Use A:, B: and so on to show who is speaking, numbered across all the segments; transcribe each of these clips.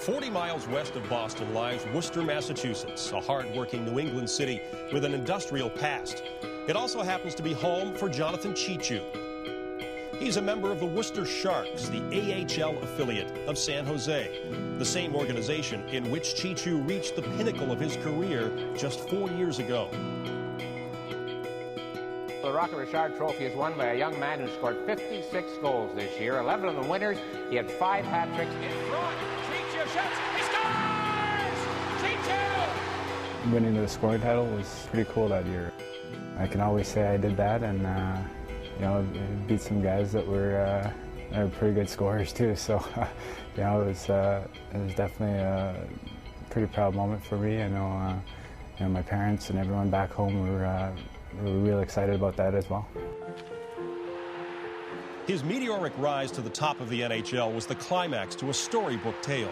A: 40 miles west of Boston lies Worcester, Massachusetts, a hard-working New England city with an industrial past. It also happens to be home for Jonathan Cheechoo. He's a member of the Worcester Sharks, the AHL affiliate of San Jose, the same organization in which Cheechoo reached the pinnacle of his career just 4 years ago.
B: The Rocket Richard Trophy is won by a young man who scored 56 goals this year, 11 of them winners. He had 5 hat tricks. In front, Cheechoo shoots, he scores! Cheechoo!
C: Winning the scoring title was pretty cool that year. I can always say I did that, and you know, beat some guys that were pretty good scorers too. So, you know, it was definitely a pretty proud moment for me. I know, you know, my parents and everyone back home were really excited about that as well.
A: His meteoric rise to the top of the NHL was the climax to a storybook tale.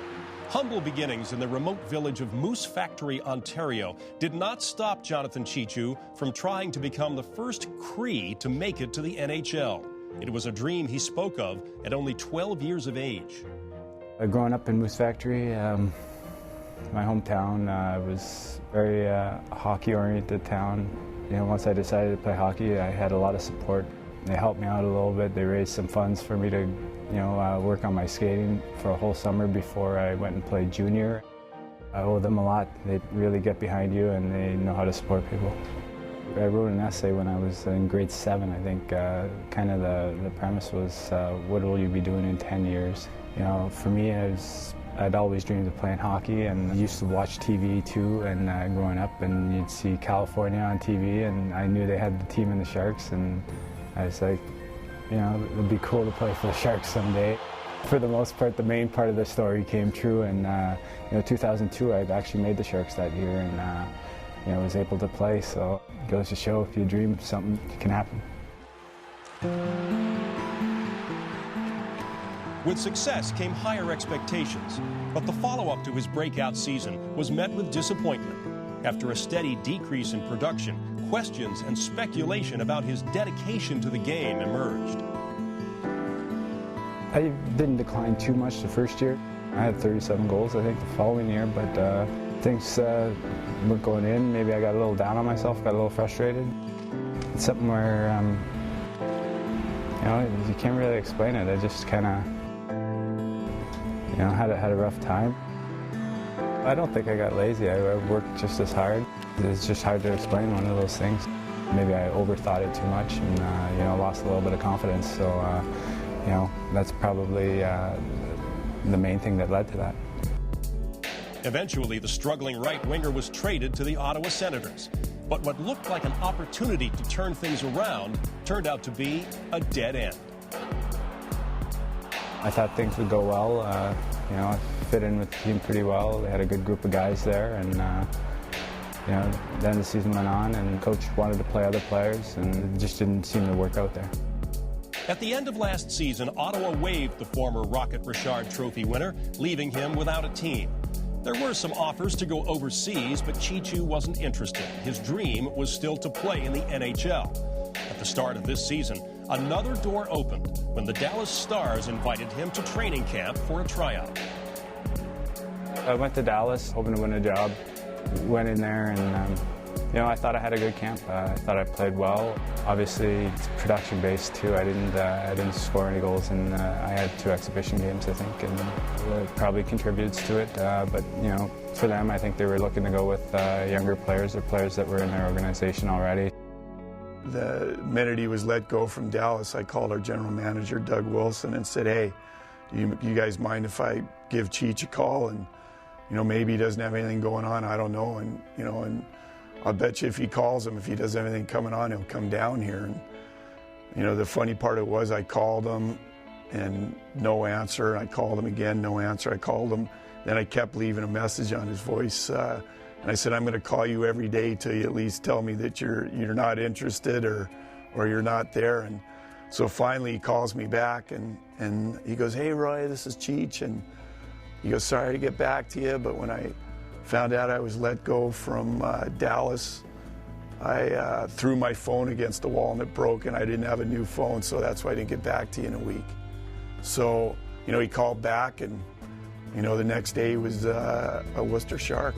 A: Humble beginnings in the remote village of Moose Factory, Ontario, did not stop Jonathan Cheechoo from trying to become the first Cree to make it to the NHL. It was a dream he spoke of at only 12 years of age.
C: Growing up in Moose Factory, my hometown was a very hockey-oriented town. You know, once I decided to play hockey, I had a lot of support. They helped me out a little bit. They raised some funds for me to, you know, work on my skating for a whole summer before I went and played junior. I owe them a lot. They really get behind you and they know how to support people. I wrote an essay when I was in grade 7, I think. Kind of the premise was, what will you be doing in 10 years? You know, for me, I'd always dreamed of playing hockey, and I used to watch TV too, and growing up, and you'd see California on TV, and I knew they had the team in the Sharks, and I was like, you know, it'd be cool to play for the Sharks someday. For the most part, the main part of the story came true, and you know, 2002, I'd actually made the Sharks that year, and you know, was able to play. So it goes to show, if you dream, something can happen.
A: With success came higher expectations, but the follow-up to his breakout season was met with disappointment. After a steady decrease in production, questions and speculation about his dedication to the game emerged.
C: I didn't decline too much the first year. I had 37 goals, I think, the following year, but things weren't going in. Maybe I got a little down on myself, got a little frustrated. It's something where, you know, you can't really explain it. I just kind of, you know, had a rough time. I don't think I got lazy. I worked just as hard. It's just hard to explain, one of those things. Maybe I overthought it too much and, you know, lost a little bit of confidence. So, you know, that's probably the main thing that led to that.
A: Eventually, the struggling right winger was traded to the Ottawa Senators. But what looked like an opportunity to turn things around turned out to be a dead end.
C: I thought things would go well. You know, I fit in with the team pretty well. They had a good group of guys there, and you know, then the season went on, and coach wanted to play other players, and it just didn't seem to work out there.
A: At the end of last season, Ottawa waived the former Rocket Richard Trophy winner, leaving him without a team. There were some offers to go overseas, but Cheechoo wasn't interested. His dream was still to play in the NHL. At the start of this season, another door opened when the Dallas Stars invited him to training camp for a tryout.
C: I went to Dallas hoping to win a job. Went in there and, you know, I thought I had a good camp. I thought I played well. Obviously, it's production-based too. I didn't score any goals, and I had 2 exhibition games, I think, and it probably contributes to it. But, you know, for them, I think they were looking to go with younger players or players that were in their organization already.
D: The minute he was let go from Dallas, I called our general manager, Doug Wilson, and said, hey, do you guys mind if I give Cheech a call? And, you know, maybe he doesn't have anything going on, I don't know. And, you know, and I'll bet you if he calls him, if he doesn't have anything coming on, he'll come down here. And, you know, the funny part of it was I called him and no answer. I called him again, no answer. I called him. Then I kept leaving a message on his voice. And I said, I'm going to call you every day till you at least tell me that you're not interested or you're not there. And so finally he calls me back and he goes, hey, Roy, this is Cheech. And he goes, sorry to get back to you, but when I found out I was let go from Dallas, I threw my phone against the wall and it broke, and I didn't have a new phone, so that's why I didn't get back to you in a week. So, you know, he called back and You know, the next day was a Worcester Shark.